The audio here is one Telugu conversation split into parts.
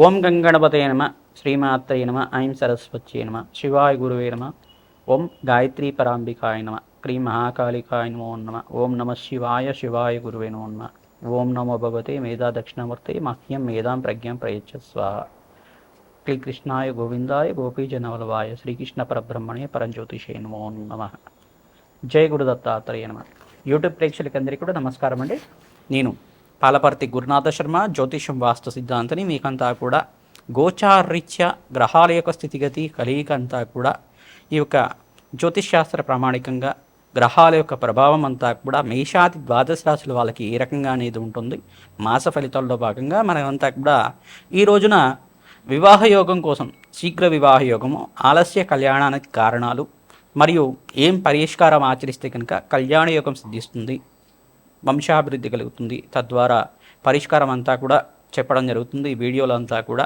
ఓం గంగణపతయ నమ. శ్రీమాత్రే నమ. ఐం సరస్వత్యై నమ. శివాయ గురువే నమ. ఓం గాయత్రీ పరాంబికాయ నమ. క్రీం మహాకాళికాయ నమో నమ. ఓం నమ శివాయ. శివాయ గురువే నమో నమ. ఓం నమో భగవతే మేధా దక్షిణామూర్తే మహ్యం మేధాం ప్రజ్ఞాం ప్రయచ్చ స్వాహ. శ్రీకృష్ణాయ గోవిందాయ గోపీజనవల్లభాయ శ్రీకృష్ణ పరబ్రహ్మణే పరంజ్యోతిషే నమో నమ. జయ గురు దత్తాత్రేయ నమ. యూట్యూబ్ ప్రేక్షకులందరికీ కూడా నమస్కారం అండి. నేను పాలపర్తి గురునాథ శర్మ, జ్యోతిషం వాస్తు సిద్ధాంతని మీకంతా కూడా గోచారీత్య గ్రహాల యొక్క స్థితిగతి కలియికంతా కూడా ఈ యొక్క జ్యోతిష్శాస్త్ర ప్రామాణికంగా గ్రహాల యొక్క ప్రభావం అంతా కూడా మేషాది ద్వాదశ రాశుల వాళ్ళకి ఏ రకంగా అనేది ఉంటుంది. మాస ఫలితాల్లో భాగంగా మనమంతా కూడా ఈ రోజున వివాహ యోగం కోసం, శీఘ్ర వివాహ యోగము, ఆలస్య కళ్యాణానికి కారణాలు మరియు ఏం పరిష్కారం ఆచరిస్తే కనుక కళ్యాణ యోగం సిద్ధిస్తుంది, వంశాభివృద్ధి కలుగుతుంది, తద్వారా పరిష్కారం అంతా కూడా చెప్పడం జరుగుతుంది. ఈ వీడియోలో అంతా కూడా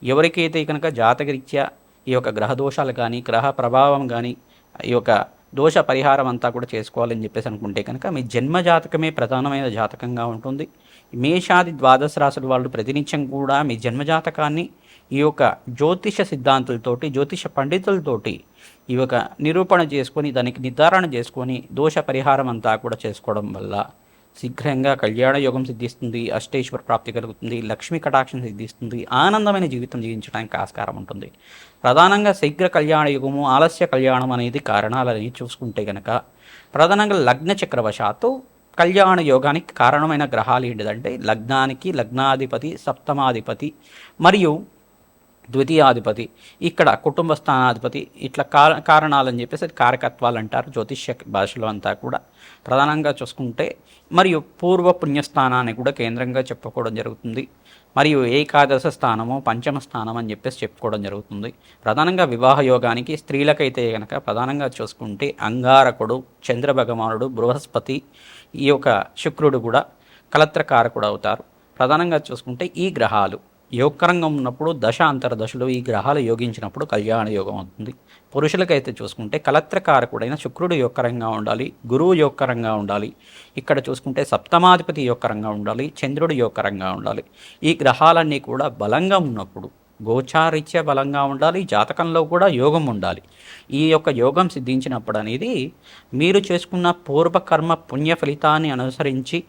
ఎవరికైతే కనుక జాతకరీత్యా ఈ యొక్క గ్రహ దోషాలు కానీ, గ్రహ ప్రభావం కానీ, ఈ యొక్క దోష పరిహారం అంతా కూడా చేసుకోవాలని చెప్పేసి అనుకుంటే కనుక మీ జన్మ జాతకమే ప్రధానమైన జాతకంగా ఉంటుంది. మేషాది ద్వాదశ రాశుల వాళ్ళు ప్రతినిత్యం కూడా మీ జన్మజాతకాన్ని ఈ యొక్క జ్యోతిష సిద్ధాంతులతోటి, జ్యోతిష పండితులతోటి ఈ యొక్క నిరూపణ చేసుకొని, దానికి నిర్ధారణ చేసుకొని దోష పరిహారం అంతా కూడా చేసుకోవడం వల్ల శీఘ్రంగా కళ్యాణ యోగం సిద్ధిస్తుంది, అష్టేశ్వర ప్రాప్తి కలుగుతుంది, లక్ష్మీ కటాక్షం సిద్ధిస్తుంది, ఆనందమైన జీవితం జీవించడానికి ఆస్కారం ఉంటుంది. ప్రధానంగా శీఘ్ర కళ్యాణ యుగము, ఆలస్య కళ్యాణం అనేది కారణాలని చూసుకుంటే కనుక ప్రధానంగా లగ్న చక్రవశాత్తు కళ్యాణ యోగానికి కారణమైన గ్రహాలు ఏంటిదంటే లగ్నానికి లగ్నాధిపతి, సప్తమాధిపతి మరియు ద్వితీయాధిపతి, ఇక్కడ కుటుంబ స్థానాధిపతి, ఇట్లా కారణాలని చెప్పేసి కారకత్వాలు అంటారు జ్యోతిష్య భాషలో అంతా కూడా. ప్రధానంగా చూసుకుంటే మరియు పూర్వ పుణ్యస్థానాన్ని కూడా కేంద్రంగా చెప్పుకోవడం జరుగుతుంది. మరియు ఏకాదశ స్థానము, పంచమ స్థానం అని చెప్పేసి చెప్పుకోవడం జరుగుతుంది. ప్రధానంగా వివాహ యోగానికి స్త్రీలకైతే కనుక ప్రధానంగా చూసుకుంటే అంగారకుడు, చంద్ర భగవానుడు, బృహస్పతి, ఈ యొక్క శుక్రుడు కూడా కలత్రకారకుడు అవుతారు. ప్రధానంగా చూసుకుంటే ఈ గ్రహాలు యోగకరంగా ఉన్నప్పుడు దశ అంతర్దశలు ఈ గ్రహాలు యోగించినప్పుడు కళ్యాణ యోగం అవుతుంది. పురుషులకైతే చూసుకుంటే కలత్రకారకుడైన శుక్రుడు యోగకరంగా ఉండాలి, గురువు యోగకరంగా ఉండాలి, ఇక్కడ చూసుకుంటే సప్తమాధిపతి యోగకరంగా ఉండాలి, చంద్రుడు యోగకరంగా ఉండాలి. ఈ గ్రహాలన్నీ కూడా బలంగా ఉన్నప్పుడు, గోచారీత్య బలంగా ఉండాలి, జాతకంలో కూడా యోగం ఉండాలి. ఈ యొక్క యోగం సిద్ధించినప్పుడు అనేది మీరు చేసుకున్న పూర్వకర్మ పుణ్య ఫలితాన్ని అనుసరించి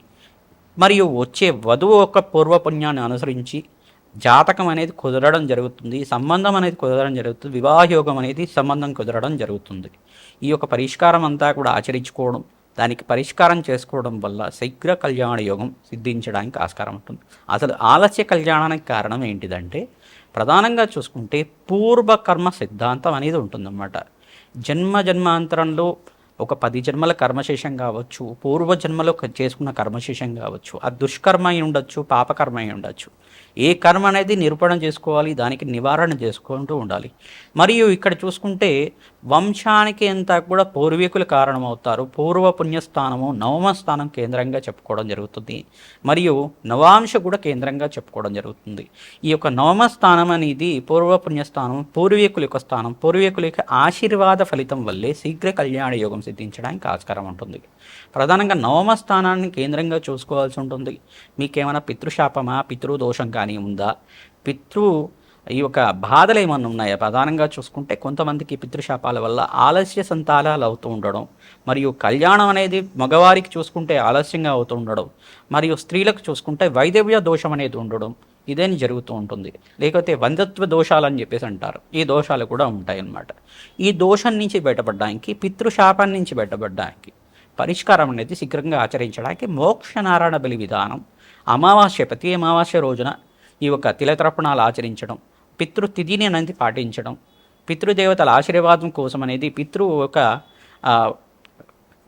మరియు వచ్చే వధువు యొక్క పూర్వపుణ్యాన్ని అనుసరించి జాతకం అనేది కుదరడం జరుగుతుంది, సంబంధం అనేది కుదరడం జరుగుతుంది, వివాహయోగం అనేది సంబంధం కుదరడం జరుగుతుంది. ఈ యొక్క పరిష్కారం అంతా కూడా ఆచరించుకోవడం, దానికి పరిష్కారం చేసుకోవడం వల్ల శీఘ్ర కళ్యాణ యోగం సిద్ధించడానికి ఆస్కారం ఉంటుంది. అసలు ఆలస్య కళ్యాణానికి కారణం ఏంటిదంటే ప్రధానంగా చూసుకుంటే పూర్వకర్మ సిద్ధాంతం అనేది ఉంటుందన్నమాట. జన్మాంతరంలో ఒక 10 జన్మల కర్మశేషం కావచ్చు, పూర్వజన్మలో చేసుకున్న కర్మశేషం కావచ్చు, అది దుష్కర్మ అయి ఉండొచ్చు, పాపకర్మ అయి ఉండొచ్చు. ఏ కర్మ అనేది నిరూపణ చేసుకోవాలి, దానికి నివారణ చేసుకుంటూ ఉండాలి. మరియు ఇక్కడ చూసుకుంటే వంశానికి అంతా కూడా పూర్వీకులు కారణమవుతారు. పూర్వ పుణ్యస్థానము నవమ స్థానం కేంద్రంగా చెప్పుకోవడం జరుగుతుంది, మరియు నవాంశ కూడా కేంద్రంగా చెప్పుకోవడం జరుగుతుంది. ఈ యొక్క నవమ స్థానం అనేది పూర్వ పుణ్యస్థానం, పూర్వీకుల యొక్క స్థానం, పూర్వీకుల యొక్క ఆశీర్వాద ఫలితం వల్లే శీఘ్ర కళ్యాణ యోగం సిద్ధించడానికి ఆస్కారం ఉంటుంది. ప్రధానంగా నవమ స్థానాన్ని కేంద్రంగా చూసుకోవాల్సి ఉంటుంది. మీకేమైనా పితృశాపమా, పితృదోషం కానీ ఉందా, ఈ యొక్క బాధలు ఏమన్నా ఉన్నాయా? ప్రధానంగా చూసుకుంటే కొంతమందికి పితృశాపాల వల్ల ఆలస్య సంతానాలు అవుతూ ఉండడం, మరియు కళ్యాణం అనేది మగవారికి చూసుకుంటే ఆలస్యంగా అవుతూ ఉండడం, మరియు స్త్రీలకు చూసుకుంటే వైదవ్య దోషం అనేది ఉండడం, ఇదేని జరుగుతూ ఉంటుంది. లేకపోతే వందత్వ దోషాలని చెప్పేసి అంటారు, ఈ దోషాలు కూడా ఉంటాయి అన్నమాట. ఈ దోషం నుంచి బయటపడడానికి, పితృశాపం నుంచి బయటపడడానికి పరిష్కారం అనేది శీఘ్రంగా ఆచరించడానికి మోక్షనారాయణ బలి విధానం, అమావాస్య, ప్రతి అమావాస్య రోజున ఈ యొక్క తిలతర్పణాలు ఆచరించడం, పితృతిథిని అనేది పాటించడం, పితృదేవతల ఆశీర్వాదం కోసం అనేది యొక్క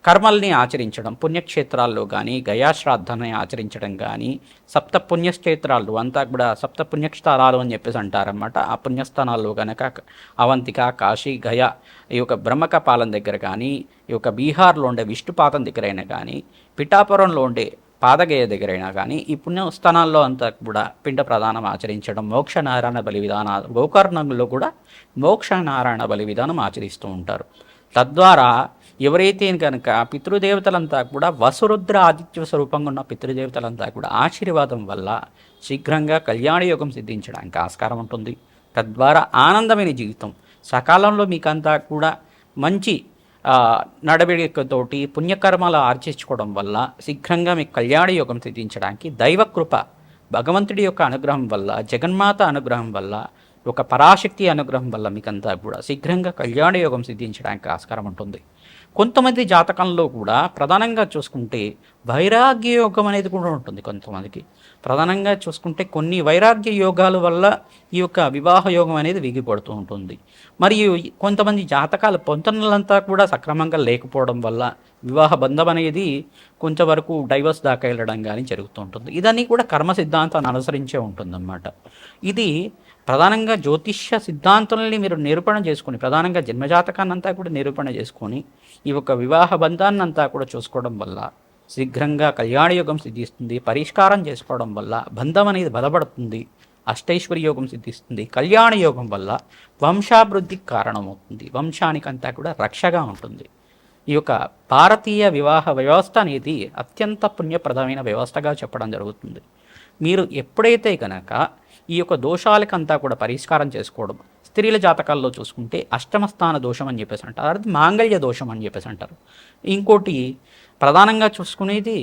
కర్మల్ని ఆచరించడం, పుణ్యక్షేత్రాల్లో కానీ గయాశ్రాద్ధాన్ని ఆచరించడం కానీ, సప్త పుణ్యక్షేత్రాలు అంతా కూడా సప్త పుణ్యస్థానాలు అని చెప్పేసి అంటారన్నమాట. ఆ పుణ్యస్థానాల్లో కనుక అవంతిక, కాశీ, గయ, ఈ యొక్క బ్రహ్మకపాలం దగ్గర కానీ, ఈ యొక్క బీహార్లో ఉండే విష్ణుపాతం దగ్గరైనా కానీ, పిఠాపురంలో ఉండే పాదగయ దగ్గరైనా కానీ ఈ పుణ్యస్థానాల్లో అంతా కూడా పిండ ప్రదానం ఆచరించడం, మోక్షనారాయణ బలి విధానాలు, గోకర్ణంలో కూడా మోక్షనారాయణ బలి విధానం ఆచరిస్తూ ఉంటారు. తద్వారా ఎవరైతే కనుక పితృదేవతలంతా కూడా వసురుద్ర ఆదిత్య స్వరూపంగా ఉన్న పితృదేవతలంతా కూడా ఆశీర్వాదం వల్ల శీఘ్రంగా కళ్యాణ యోగం సిద్ధించడానికి ఆస్కారం ఉంటుంది. తద్వారా ఆనందమైన జీవితం సకాలంలో మీకంతా కూడా మంచి నడవడికతోటి పుణ్యకర్మలు ఆర్జించుకోవడం వల్ల శీఘ్రంగా మీకు కళ్యాణ యోగం సిద్ధించడానికి దైవకృప భగవంతుడి యొక్క అనుగ్రహం వల్ల, జగన్మాత అనుగ్రహం వల్ల, ఒక పరాశక్తి అనుగ్రహం వల్ల మీకంతా కూడా శీఘ్రంగా కళ్యాణ యోగం సిద్ధించడానికి ఆస్కారం ఉంటుంది. కొంతమంది జాతకంలో కూడా ప్రధానంగా చూసుకుంటే వైరాగ్య యోగం అనేది కూడా ఉంటుంది. కొంతమందికి ప్రధానంగా చూసుకుంటే కొన్ని వైరాగ్య యోగాల వల్ల ఈ యొక్క వివాహ యోగం అనేది విగిపడుతూ ఉంటుంది. మరియు కొంతమంది జాతకాల పొంతనలంతా కూడా సక్రమంగా లేకపోవడం వల్ల వివాహ బంధం అనేది కొంతవరకు డైవర్స్ దాకా వెళ్ళడం కానీ జరుగుతూ ఉంటుంది. ఇదన్నీ కూడా కర్మ సిద్ధాంతాన్ని అనుసరించే ఉంటుందన్నమాట. ఇది ప్రధానంగా జ్యోతిష్య సిద్ధాంతాలని మీరు నిరూపణ చేసుకొని, ప్రధానంగా జన్మజాతకాన్ని అంతా కూడా నిరూపణ చేసుకొని ఈ యొక్క వివాహ బంధాన్ని అంతా కూడా చూసుకోవడం వల్ల శీఘ్రంగా కళ్యాణ యోగం సిద్ధిస్తుంది. పరిష్కారం చేసుకోవడం వల్ల బంధం అనేది బలపడుతుంది. అష్టైశ్వర్య యోగం సిద్ధిస్తుంది. కళ్యాణ యోగం వల్ల వంశాభివృద్ధికి కారణమవుతుంది. వంశానికంతా కూడా రక్షగా ఉంటుంది. ఈ యొక్క భారతీయ వివాహ వ్యవస్థ అనేది అత్యంత పుణ్యప్రదమైన వ్యవస్థగా చెప్పడం జరుగుతుంది. మీరు ఎప్పుడైతే కనుక ఈ యొక్క దోషాలకంతా కూడా పరిష్కారం చేసుకోవడం, స్త్రీల జాతకాల్లో చూసుకుంటే అష్టమ స్థాన దోషం అని చెప్పేసి అంటారు, అది మాంగళ్య దోషం అని చెప్పేసి అంటారు. ఇంకోటి ప్రధానంగా చూసుకునేది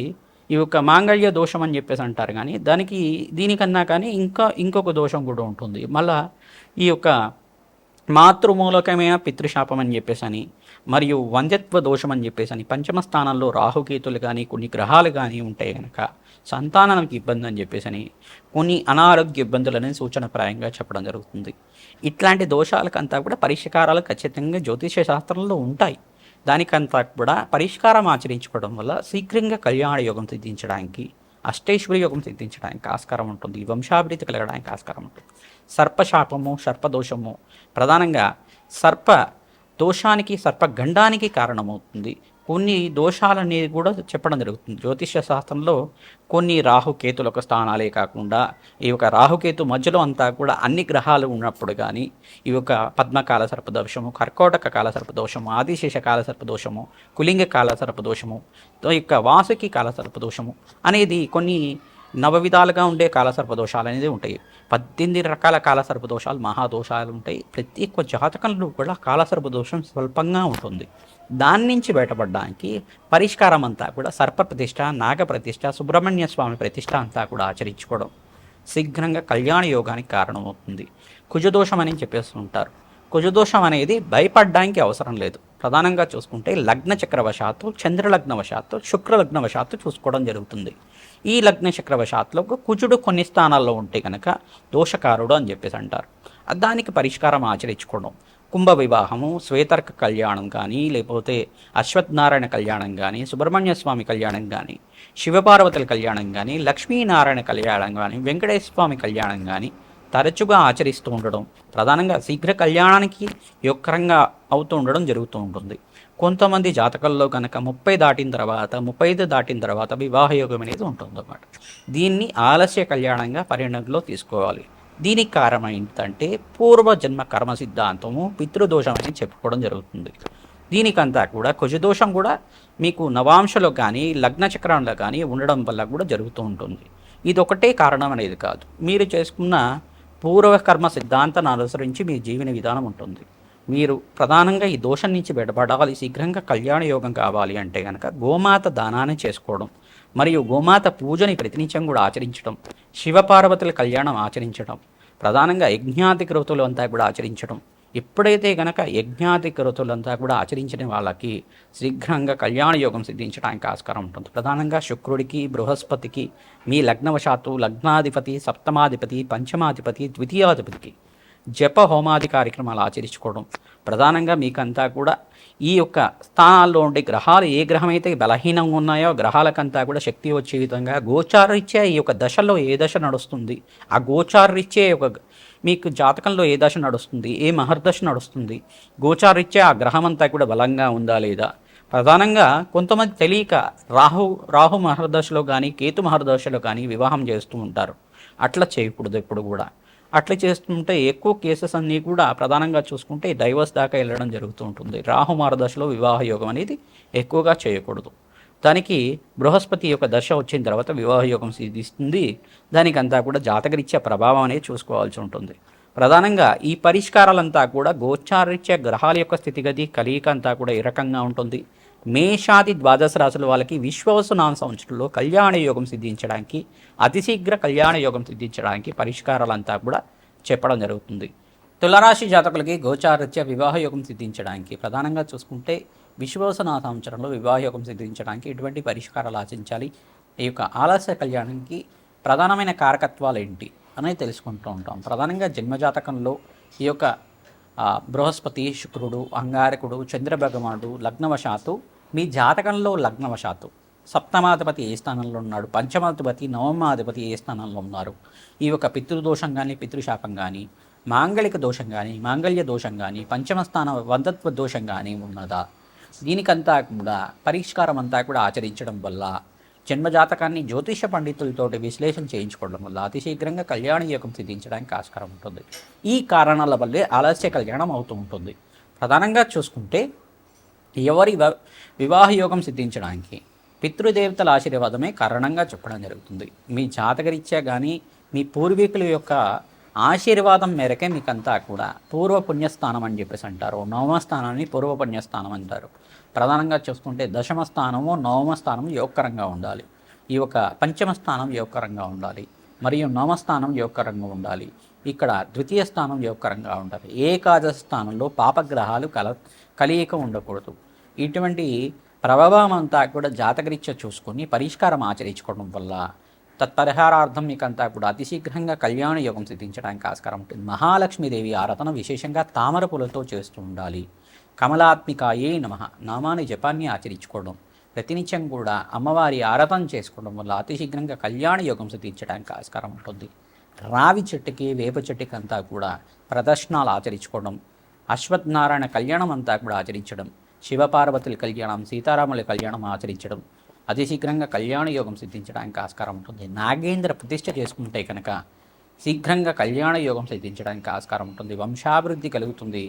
ఈ యొక్క మాంగళ్య దోషం అని చెప్పేసి అంటారు. కానీ దీనికన్నా కానీ ఇంకొక దోషం కూడా ఉంటుంది. మళ్ళా ఈ యొక్క మాతృమూలకమైన పితృశాపం అని చెప్పేసి అని, మరియు వంద్యత్వ దోషం అని చెప్పేసి అని, పంచమ స్థానంలో రాహుకేతులు కానీ కొన్ని గ్రహాలు కానీ ఉంటే కనుక సంతానానికి ఇబ్బంది అని చెప్పేసి అని, కొన్ని అనారోగ్య ఇబ్బందులని సూచనప్రాయంగా చెప్పడం జరుగుతుంది. ఇట్లాంటి దోషాలకంతా కూడా పరిష్కారాలు ఖచ్చితంగా జ్యోతిష శాస్త్రంలో ఉంటాయి. దానికంతా కూడా పరిష్కారం ఆచరించుకోవడం వల్ల శీఘ్రంగా కళ్యాణ యోగం సిద్ధించడానికి, అష్టైశ్వర్య యోగం సిద్ధించడానికి ఆస్కారం ఉంటుంది. వంశాభివృద్ధి కలగడానికి ఆస్కారం ఉంటుంది. సర్పశాపము, సర్పదోషము ప్రధానంగా సర్ప దోషానికి, సర్పగండానికి కారణమవుతుంది. కొన్ని దోషాలనేది కూడా చెప్పడం జరుగుతుంది. జ్యోతిష శాస్త్రంలో కొన్ని రాహుకేతులకు స్థానాలే కాకుండా ఈ యొక్క రాహుకేతు మధ్యలో అంతా కూడా అన్ని గ్రహాలు ఉన్నప్పుడు కానీ ఈ యొక్క పద్మకాల సర్పదోషము, కర్కోటక కాల సర్పదోషము, ఆదిశేష కాల సర్పదోషము, కులింగ కాల సర్పదోషము, ఈ యొక్క వాసుకి కాల సర్పదోషము అనేది కొన్ని నవవిధాలుగా ఉండే కాలసర్పదోషాలు అనేది ఉంటాయి. 18 రకాల కాలసర్పదోషాలు, మహాదోషాలు ఉంటాయి. ప్రతి ఒక్క జాతకంలో కూడా కాలసర్పదోషం స్వల్పంగా ఉంటుంది. దాని నుంచి బయటపడడానికి పరిష్కారం అంతా కూడా సర్ప ప్రతిష్ట, నాగ ప్రతిష్ట, సుబ్రహ్మణ్య స్వామి ప్రతిష్ట అంతా కూడా ఆచరించుకోవడం శీఘ్రంగా కళ్యాణ యోగానికి కారణమవుతుంది. కుజదోషం అని చెప్పేసి ఉంటారు. కుజదోషం అనేది భయపడడానికి అవసరం లేదు. ప్రధానంగా చూసుకుంటే లగ్న చక్రవశాత్తు, చంద్రలగ్నవశాత్తు, శుక్రలగ్నవశాత్తు చూసుకోవడం జరుగుతుంది. ఈ లగ్న చక్రవశాత్తులో కుజుడు కొన్ని స్థానాల్లో ఉంటే కనుక దోషకారుడు అని చెప్పేసి అంటారు. దానికి పరిష్కారం ఆచరించుకోవడం, కుంభ వివాహము, శ్వేతర్క కళ్యాణం కానీ, లేకపోతే అశ్వత్థనారాయణ కళ్యాణం కానీ, సుబ్రహ్మణ్య స్వామి కళ్యాణం కానీ, శివపార్వతుల కళ్యాణం కానీ, లక్ష్మీనారాయణ కళ్యాణం కానీ, వెంకటేశ్వర స్వామి కళ్యాణం కానీ తరచుగా ఆచరిస్తూ ఉండడం ప్రధానంగా శీఘ్ర కళ్యాణానికి యోగకరంగా అవుతూ ఉండడం జరుగుతూ ఉంటుంది. కొంతమంది జాతకాల్లో కనుక 35 దాటిన తర్వాత వివాహ యోగం అనేది ఉంటుందన్నమాట. దీన్ని ఆలస్య కళ్యాణంగా పరిగణనలో తీసుకోవాలి. దీనికి కారణం ఏంటంటే పూర్వజన్మ కర్మ సిద్ధాంతము, పితృదోషం అని చెప్పుకోవడం జరుగుతుంది. దీనికంతా కూడా కుజదోషం కూడా మీకు నవాంశలో కానీ లగ్న చక్రంలో కానీ ఉండడం వల్ల కూడా జరుగుతూ ఉంటుంది. ఇది ఒకటే కారణం అనేది కాదు. మీరు చేసుకున్న పూర్వకర్మ సిద్ధాంతాన్ని అనుసరించి మీ జీవన విధానం ఉంటుంది. మీరు ప్రధానంగా ఈ దోషం నుంచి బయటపడాలి, శీఘ్రంగా కళ్యాణ యోగం కావాలి అంటే కనుక గోమాత దానాన్ని చేసుకోవడం, మరియు గోమాత పూజని ప్రతినిత్యం కూడా ఆచరించడం, శివపార్వతుల కళ్యాణం ఆచరించడం, ప్రధానంగా యజ్ఞాతి క్రతులు అంతా కూడా ఆచరించడం. ఎప్పుడైతే కనుక యజ్ఞాతి క్రతులంతా కూడా ఆచరించిన వాళ్ళకి శీఘ్రంగా కళ్యాణ యోగం సిద్ధించడానికి ఆస్కారం ఉంటుంది. ప్రధానంగా శుక్రుడికి, బృహస్పతికి, మీ లగ్నవశాత్తు లగ్నాధిపతి, సప్తమాధిపతి, పంచమాధిపతి, ద్వితీయాధిపతికి జప హోమాది కార్యక్రమాలు ఆచరించుకోవడం, ప్రధానంగా మీకంతా కూడా ఈ యొక్క స్థానాల్లో ఉండే గ్రహాలు ఏ గ్రహం అయితే బలహీనంగా ఉన్నాయో గ్రహాలకంతా కూడా శక్తి వచ్చే విధంగా గోచారరీత్యా ఈ యొక్క దశలో ఏ దశ నడుస్తుంది, ఆ గోచారరీత్యే ఒక మీకు జాతకంలో ఏ దశ నడుస్తుంది, ఏ మహర్దశ నడుస్తుంది, గోచారరీత్యా ఆ గ్రహం అంతా కూడా బలంగా ఉందా లేదా. ప్రధానంగా కొంతమంది తెలియక రాహు మహర్దశలో కానీ కేతు మహర్దశలో కానీ వివాహం చేస్తూ ఉంటారు. అట్లా చేయకూడదు ఎప్పుడు కూడా. అట్లా చేస్తుంటే ఎక్కువ కేసెస్ అన్నీ కూడా ప్రధానంగా చూసుకుంటే డైవర్స్ దాకా వెళ్ళడం జరుగుతూ ఉంటుంది. రాహు మార్గదశలో వివాహ యోగం అనేది ఎక్కువగా చేయకూడదు. దానికి బృహస్పతి యొక్క దశ వచ్చిన తర్వాత వివాహ యోగం సిద్ధిస్తుంది. దానికంతా కూడా జాతకరీత్యా ప్రభావం అనేది చూసుకోవాల్సి ఉంటుంది. ప్రధానంగా ఈ పరిష్కారాలంతా కూడా గోచారరీత్యా గ్రహాల యొక్క స్థితిగతి కలయిక అంతా కూడా ఈ రకంగా ఉంటుంది. మేషాది ద్వాదశ రాశుల వాళ్ళకి విశ్వవసునామ సంవత్సరంలో కళ్యాణ యోగం సిద్ధించడానికి, అతి శీఘ్ర కళ్యాణ యోగం సిద్ధించడానికి పరిష్కారాలంతా కూడా చెప్పడం జరుగుతుంది. తులరాశి జాతకులకి గోచారరీత్యా వివాహ యోగం సిద్ధించడానికి ప్రధానంగా చూసుకుంటే విశ్వవసునామ సంవత్సరంలో వివాహ యోగం సిద్ధించడానికి ఎటువంటి పరిష్కారాలు ఆచరించాలి, ఈ యొక్క ఆలస్య కళ్యాణానికి ప్రధానమైన కారకత్వాలు ఏంటి అనేది తెలుసుకుంటూ ఉంటాం. ప్రధానంగా జన్మజాతకంలో ఈ యొక్క బృహస్పతి, శుక్రుడు, అంగారకుడు, చంద్రభగవానుడు లగ్నవశాత్తు మీ జాతకంలో లగ్నవశాత్తు సప్తమాధిపతి ఏ స్థానంలో ఉన్నాడు, పంచమాధిపతి నవమాధిపతి ఏ స్థానంలో ఉన్నారు, ఈ యొక్క పితృదోషం కానీ పితృశాపం కానీ మాంగళిక దోషం కానీ మాంగళ్య దోషం కానీ పంచమ స్థాన వందత్వ దోషం కానీ ఉన్నదా, దీనికంతా కూడా పరిష్కారం అంతా కూడా ఆచరించడం వల్ల జన్మజాతకాన్ని జ్యోతిష పండితులతోటి విశ్లేషణ చేయించుకోవడం వల్ల అతి శీఘ్రంగా కళ్యాణ యోగం సిద్ధించడానికి ఆస్కారం ఉంటుంది. ఈ కారణాల వల్లే ఆలస్య కళ్యాణం అవుతూ ఉంటుంది. ప్రధానంగా చూసుకుంటే ఎవరి వివాహ యోగం సిద్ధించడానికి పితృదేవతల ఆశీర్వాదమే కారణంగా చెప్పడం జరుగుతుంది. మీ జాతకరీత్యా కానీ మీ పూర్వీకుల యొక్క ఆశీర్వాదం మేరకే మీకంతా కూడా పూర్వ పుణ్యస్థానం అని చెప్పేసి అంటారు. నవమ స్థానాన్ని పూర్వ పుణ్యస్థానం అంటారు. ప్రధానంగా చూసుకుంటే దశమ స్థానము నవమ స్థానం యోగకరంగా ఉండాలి, ఈ యొక్క పంచమ స్థానం యోగకరంగా ఉండాలి, మరియు నవమ స్థానం యోగకరంగా ఉండాలి, ఇక్కడ ద్వితీయ స్థానం యోగకరంగా ఉండాలి. ఏకాదశ స్థానంలో పాపగ్రహాలు కలయిక ఉండకూడదు. ఇటువంటి ప్రభావం అంతా కూడా జాతకరీత్యా చూసుకొని పరిష్కారం ఆచరించుకోవడం వల్ల తత్పరిహారార్థం మీకంతా కూడా అతి శీఘ్రంగా కళ్యాణ యోగం సిద్ధించడానికి ఆస్కారం ఉంటుంది. మహాలక్ష్మీదేవి ఆరాధన విశేషంగా తామర పూలతో చేస్తూ ఉండాలి. కమలాత్మికాయే నమః నామాన్ని జపాన్ని ఆచరించుకోవడం, ప్రతినిత్యం కూడా అమ్మవారి ఆరాధన చేసుకోవడం వల్ల అతి శీఘ్రంగా కళ్యాణ యోగం సిద్ధించడానికి ఆస్కారం ఉంటుంది. రావి చెట్టుకి వేప చెట్టుకి అంతా కూడా ప్రదర్శనలు ఆచరించుకోవడం, అశ్వత్థనారాయణ కళ్యాణం అంతా కూడా ఆచరించడం, శివపార్వతుల కళ్యాణం, సీతారాముల కళ్యాణం ఆచరించడం అతి శీఘ్రంగా కళ్యాణ యోగం సిద్ధించడానికి ఆస్కారం ఉంటుంది. నాగేంద్ర ప్రతిష్ఠ చేసుకుంటే కనుక శీఘ్రంగా కళ్యాణ యోగం సిద్ధించడానికి ఆస్కారం ఉంటుంది. వంశాభివృద్ధి కలుగుతుంది.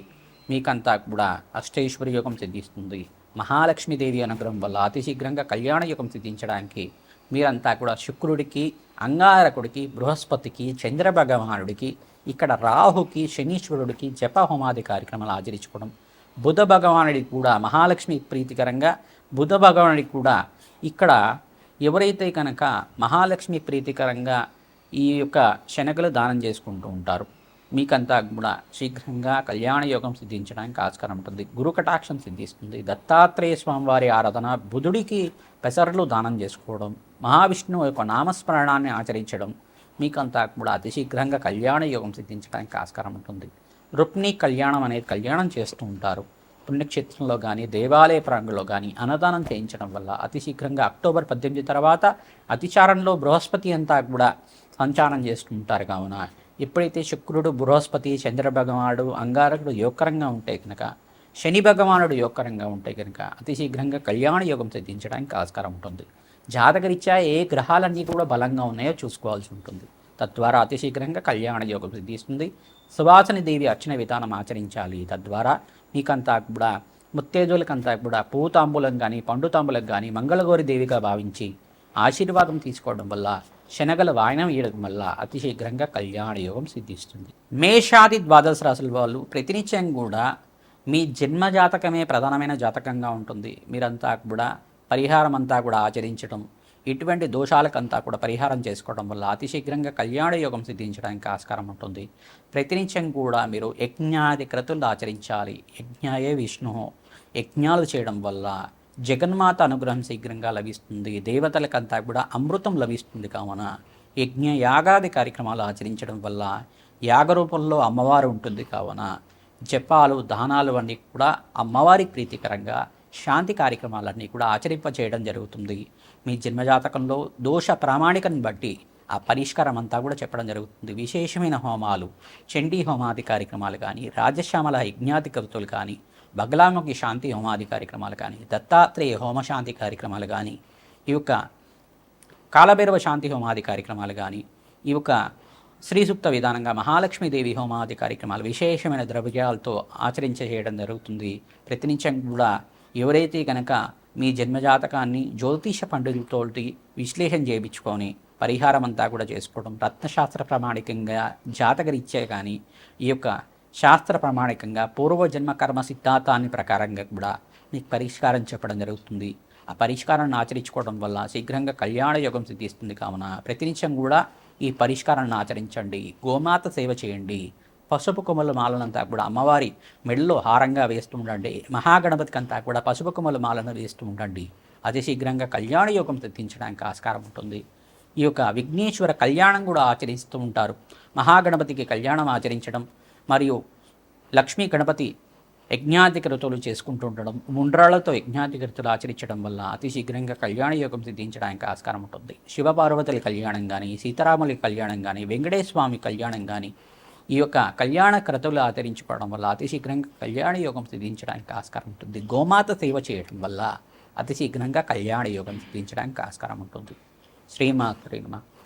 మీకంతా కూడా అష్టైశ్వర్య యోగం సిద్ధిస్తుంది. మహాలక్ష్మీదేవి అనుగ్రహం వల్ల అతి శీఘ్రంగా కళ్యాణ యోగం సిద్ధించడానికి మీరంతా కూడా శుక్రుడికి, అంగారకుడికి, బృహస్పతికి, చంద్రభగవానుడికి, ఇక్కడ రాహుకి, శనీశ్వరుడికి జప హోమాది కార్యక్రమాలు ఆచరించుకోవడం, బుధ భగవానుడికి కూడా మహాలక్ష్మి ప్రీతికరంగా బుధ భగవానుడికి కూడా ఇక్కడ ఎవరైతే కనుక మహాలక్ష్మి ప్రీతికరంగా ఈ యొక్క శనగలు దానం చేసుకుంటూ ఉంటారు, మీకంతా కూడా శీఘ్రంగా కళ్యాణ యోగం సిద్ధించడానికి ఆస్కారం ఉంటుంది. గురు కటాక్షం సిద్ధిస్తుంది. దత్తాత్రేయ స్వామివారి ఆరాధన, బుధుడికి పెసర్లు దానం చేసుకోవడం, మహావిష్ణువు యొక్క నామస్మరణాన్ని ఆచరించడం మీకంతా కూడా అతి శీఘ్రంగా కళ్యాణ యోగం సిద్ధించడానికి ఆస్కారం ఉంటుంది. రుక్మిణి కళ్యాణం అనేది కళ్యాణం చేస్తూ ఉంటారు. పుణ్యక్షేత్రంలో కానీ దేవాలయ ప్రాంగంలో కానీ అన్నదానం చేయించడం వల్ల అతి శీఘ్రంగా అక్టోబర్ 18 తర్వాత అతిచారంలో బృహస్పతి అంతా కూడా సంచారం చేస్తుంటారు. కావున ఎప్పుడైతే శుక్రుడు, బృహస్పతి, చంద్రభగవానుడు, అంగారకుడు యోగకరంగా ఉంటే కనుక, శని భగవానుడు యోగకరంగా ఉంటే కనుక అతి శీఘ్రంగా కళ్యాణ యోగం సిద్ధించడానికి ఆస్కారం ఉంటుంది. జాతకరీత్యా ఏ గ్రహాలన్నీ కూడా బలంగా ఉన్నాయో చూసుకోవాల్సి ఉంటుంది. తద్వారా అతి శీఘ్రంగా కళ్యాణ యోగం సిద్ధిస్తుంది. సువాసని దేవి అర్చన విధానం ఆచరించాలి. తద్వారా మీకంతా కూడా ముత్తేజులకంతా కూడా పూతాంబులం కానీ పండు తాంబులం కానీ మంగళగౌరి దేవిగా భావించి ఆశీర్వాదం తీసుకోవడం వల్ల శనగల వాయనం ఇవ్వడం వల్ల అతి శీఘ్రంగా కళ్యాణ యోగం సిద్ధిస్తుంది. మేషాది ద్వాదశ రాశుల వాళ్ళు ప్రతినిత్యం కూడా మీ జన్మ జాతకమే ప్రధానమైన జాతకంగా ఉంటుంది. మీరంతా కూడా పరిహారం అంతా కూడా ఆచరించడం, ఇటువంటి దోషాలకంతా కూడా పరిహారం చేసుకోవడం వల్ల అతి శీఘ్రంగా కళ్యాణ యోగం సిద్ధించడానికి ఆస్కారం ఉంటుంది. ప్రతినిత్యం కూడా మీరు యజ్ఞాది క్రతులు ఆచరించాలి. యజ్ఞాయే విష్ణు, యజ్ఞాలు చేయడం వల్ల జగన్మాత అనుగ్రహం శీఘ్రంగా లభిస్తుంది. దేవతలకంతా కూడా అమృతం లభిస్తుంది. కావున యజ్ఞ యాగాది కార్యక్రమాలు ఆచరించడం వల్ల యాగ రూపంలో అమ్మవారు ఉంటుంది. కావున జపాలు, దానాలు అన్నీ కూడా అమ్మవారి ప్రీతికరంగా శాంతి కార్యక్రమాలన్నీ కూడా ఆచరింపచేయడం జరుగుతుంది. మీ జన్మజాతకంలో దోష ప్రామాణికను బట్టి ఆ పరిష్కారం అంతా కూడా చెప్పడం జరుగుతుంది. విశేషమైన హోమాలు, చండీ హోమాది కార్యక్రమాలు కానీ, రాజశ్యామల యజ్ఞాది కృతులు కానీ, బగలాముఖి శాంతి హోమాది కార్యక్రమాలు కానీ, దత్తాత్రేయ హోమశాంతి కార్యక్రమాలు కానీ, ఈ యొక్క కాలభైరవ శాంతి హోమాది కార్యక్రమాలు కానీ, ఈ యొక్క శ్రీ సూక్త విధానంగా మహాలక్ష్మీదేవి హోమాది కార్యక్రమాలు విశేషమైన ద్రవ్యాలతో చేయడం జరుగుతుంది. ప్రతినిత్యం కూడా ఎవరైతే కనుక మీ జన్మజాతకాన్ని జ్యోతిష పండితులతోటి విశ్లేషణ చేయించుకొని పరిహారం అంతా కూడా చేసుకోవడం, రత్నశాస్త్ర ప్రామాణికంగా జాతకరీత్యా కానీ ఈ యొక్క శాస్త్ర ప్రామాణికంగా పూర్వజన్మ కర్మ సిద్ధాంతాన్ని ప్రకారంగా కూడా మీకు పరిష్కారం చెప్పడం జరుగుతుంది. ఆ పరిష్కారాన్ని ఆచరించుకోవడం వల్ల శీఘ్రంగా కళ్యాణ యోగం సిద్ధిస్తుంది. కావున ప్రతినిత్యం కూడా ఈ పరిష్కారాన్ని ఆచరించండి. గోమాత సేవ చేయండి. పసుపు కొమ్మల మాలనంతా కూడా అమ్మవారి మెడలో హారంగా వేస్తూ ఉండండి. మహాగణపతికి అంతా కూడా పసుపు కొమ్మల మాలను వేస్తూ ఉండండి. అతి శీఘ్రంగా కళ్యాణ యోగం సిద్ధించడానికి ఆస్కారం ఉంటుంది. ఈ యొక్క విఘ్నేశ్వర కళ్యాణం కూడా ఆచరిస్తూ ఉంటారు. మహాగణపతికి కళ్యాణం ఆచరించడం మరియు లక్ష్మీ గణపతి యజ్ఞాధికృతులు చేసుకుంటూ ఉండడం, ముండ్రాళ్లతో యజ్ఞాధికృతులు ఆచరించడం వల్ల అతి శీఘ్రంగా కళ్యాణ యోగం సిద్ధించడానికి ఆస్కారం ఉంటుంది. శివపార్వతుల కళ్యాణం కానీ, సీతారాముల కళ్యాణం కానీ, వెంకటేశ్వర స్వామి కళ్యాణం కానీ ఈ యొక్క కళ్యాణ క్రతువులు ఆచరించుకోవడం వల్ల అతి శీఘ్రంగా కళ్యాణ యోగం సిద్ధించడానికి ఆస్కారం ఉంటుంది. గోమాత సేవ చేయడం వల్ల అతి శీఘ్రంగా కళ్యాణ యోగం సిద్ధించడానికి ఆస్కారం ఉంటుంది. శ్రీమాత్రే నమః.